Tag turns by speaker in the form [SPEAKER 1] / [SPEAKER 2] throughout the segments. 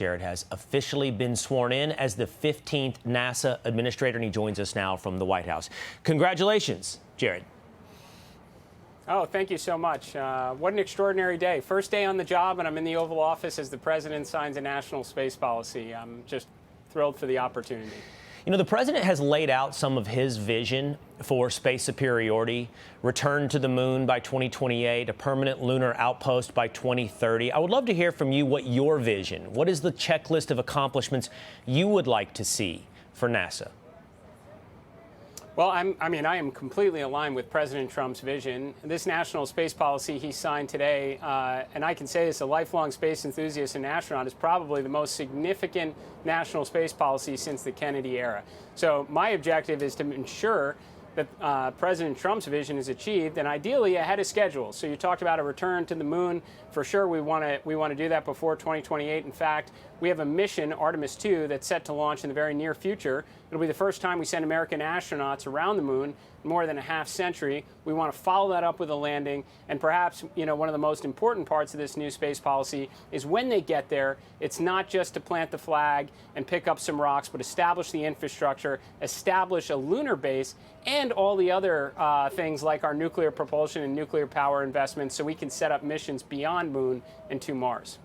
[SPEAKER 1] Jared has officially been sworn in as the 15th NASA administrator, and he joins us now from the White House. Congratulations, Jared.
[SPEAKER 2] Oh, thank you so much. What an extraordinary day. First day on the job, and I'm in the Oval Office as the president signs a national space policy. I'm just thrilled for the opportunity.
[SPEAKER 1] You know, the president has laid out some of his vision for space superiority, return to the moon by 2028, a permanent lunar outpost by 2030. I would love to hear from you what your vision, what is the checklist of accomplishments you would like to see for NASA?
[SPEAKER 2] Well, I am completely aligned with President Trump's vision. This national space policy he signed today, and I can say this, a lifelong space enthusiast and astronaut, is probably the most significant national space policy since the Kennedy era. So my objective is to ensure that President Trump's vision is achieved, and ideally ahead of schedule. So you talked about a return to the moon. For sure, we want to do that before 2028. In fact, we have a mission, Artemis 2, that's set to launch in the very near future. It'll be the first time we send American astronauts around the moon in more than a half century. We want to follow that up with a landing, and perhaps, you know, one of the most important parts of this new space policy is when they get there, it's not just to plant the flag and pick up some rocks, but establish the infrastructure, establish a lunar base, and all the other things like our nuclear propulsion and nuclear power investments, so we can set up missions beyond Moon and to Mars.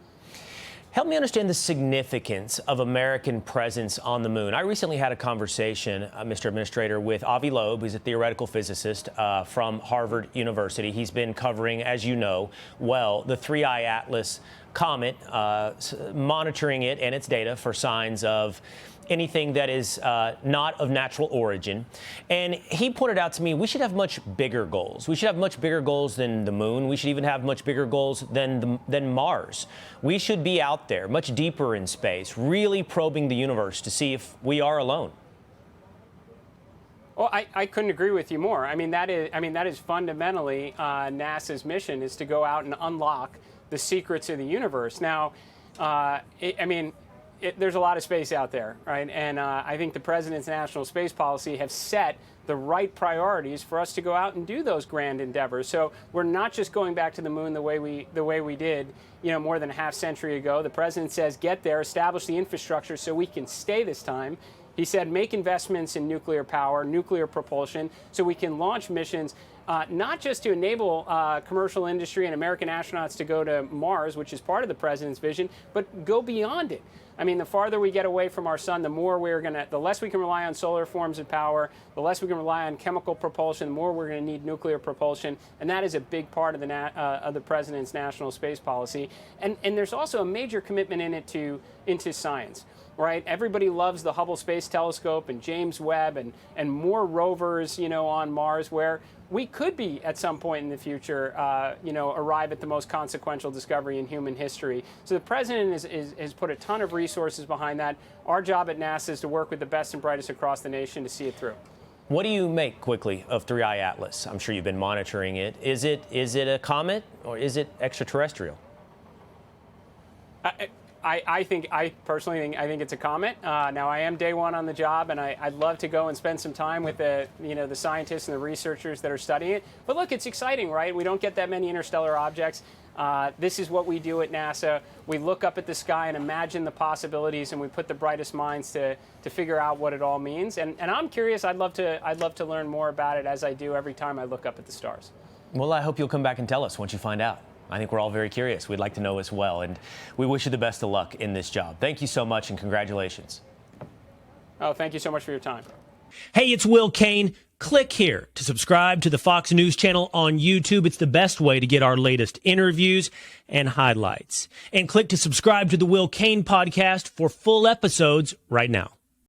[SPEAKER 1] Help me understand the significance of American presence on the moon. I recently had a conversation, Mr. Administrator, with Avi Loeb, who's a theoretical physicist from Harvard University. He's been covering, as you know, well, the 3I Atlas comet, monitoring it and its data for signs of anything that is not of natural origin. And he pointed out to me we should have much bigger goals. We should have much bigger goals than the moon. We should even have much bigger goals than Mars. We should be out there much deeper in space, really probing the universe to see if we are alone.
[SPEAKER 2] Well, I couldn't agree with you more. That is fundamentally NASA's mission, is to go out and unlock the secrets of the universe. Now, there's a lot of space out there, right? And I think the president's national space policy have set the right priorities for us to go out and do those grand endeavors. So we're not just going back to the moon the way we did, you know, more than a half century ago. The president says, get there, establish the infrastructure so we can stay this time. He said, make investments in nuclear power, nuclear propulsion, so we can launch missions, not just to enable commercial industry and American astronauts to go to Mars, which is part of the president's vision, but go beyond it. The farther we get away from our sun, the less we can rely on solar forms of power, the less we can rely on chemical propulsion, the more we're going to need nuclear propulsion, and that is a big part of the president's national space policy. And there's also a major commitment in it into science. Right, everybody loves the Hubble Space Telescope and James Webb and more rovers, you know, on Mars, where we could be at some point in the future, arrive at the most consequential discovery in human history. So the president has put a ton of resources behind that. Our job at NASA is to work with the best and brightest across the nation to see it through.
[SPEAKER 1] What do you make personally of 3I Atlas? I'm sure you've been monitoring it. Is it a comet or is it extraterrestrial?
[SPEAKER 2] I personally think it's a comet. Now, I am day one on the job, and I'd love to go and spend some time with the scientists and the researchers that are studying it. But look, it's exciting, right? We don't get that many interstellar objects. This is what we do at NASA. We look up at the sky and imagine the possibilities, and we put the brightest minds to figure out what it all means. And I'm curious. I'd love to learn more about it, as I do every time I look up at the stars.
[SPEAKER 1] Well, I hope you'll come back and tell us once you find out. I think we're all very curious. We'd like to know as well. And we wish you the best of luck in this job. Thank you so much, and congratulations.
[SPEAKER 2] Oh, thank you so much for your time.
[SPEAKER 1] Hey, it's Will Cain. Click here to subscribe to the Fox News channel on YouTube. It's the best way to get our latest interviews and highlights. And click to subscribe to the Will Cain podcast for full episodes right now.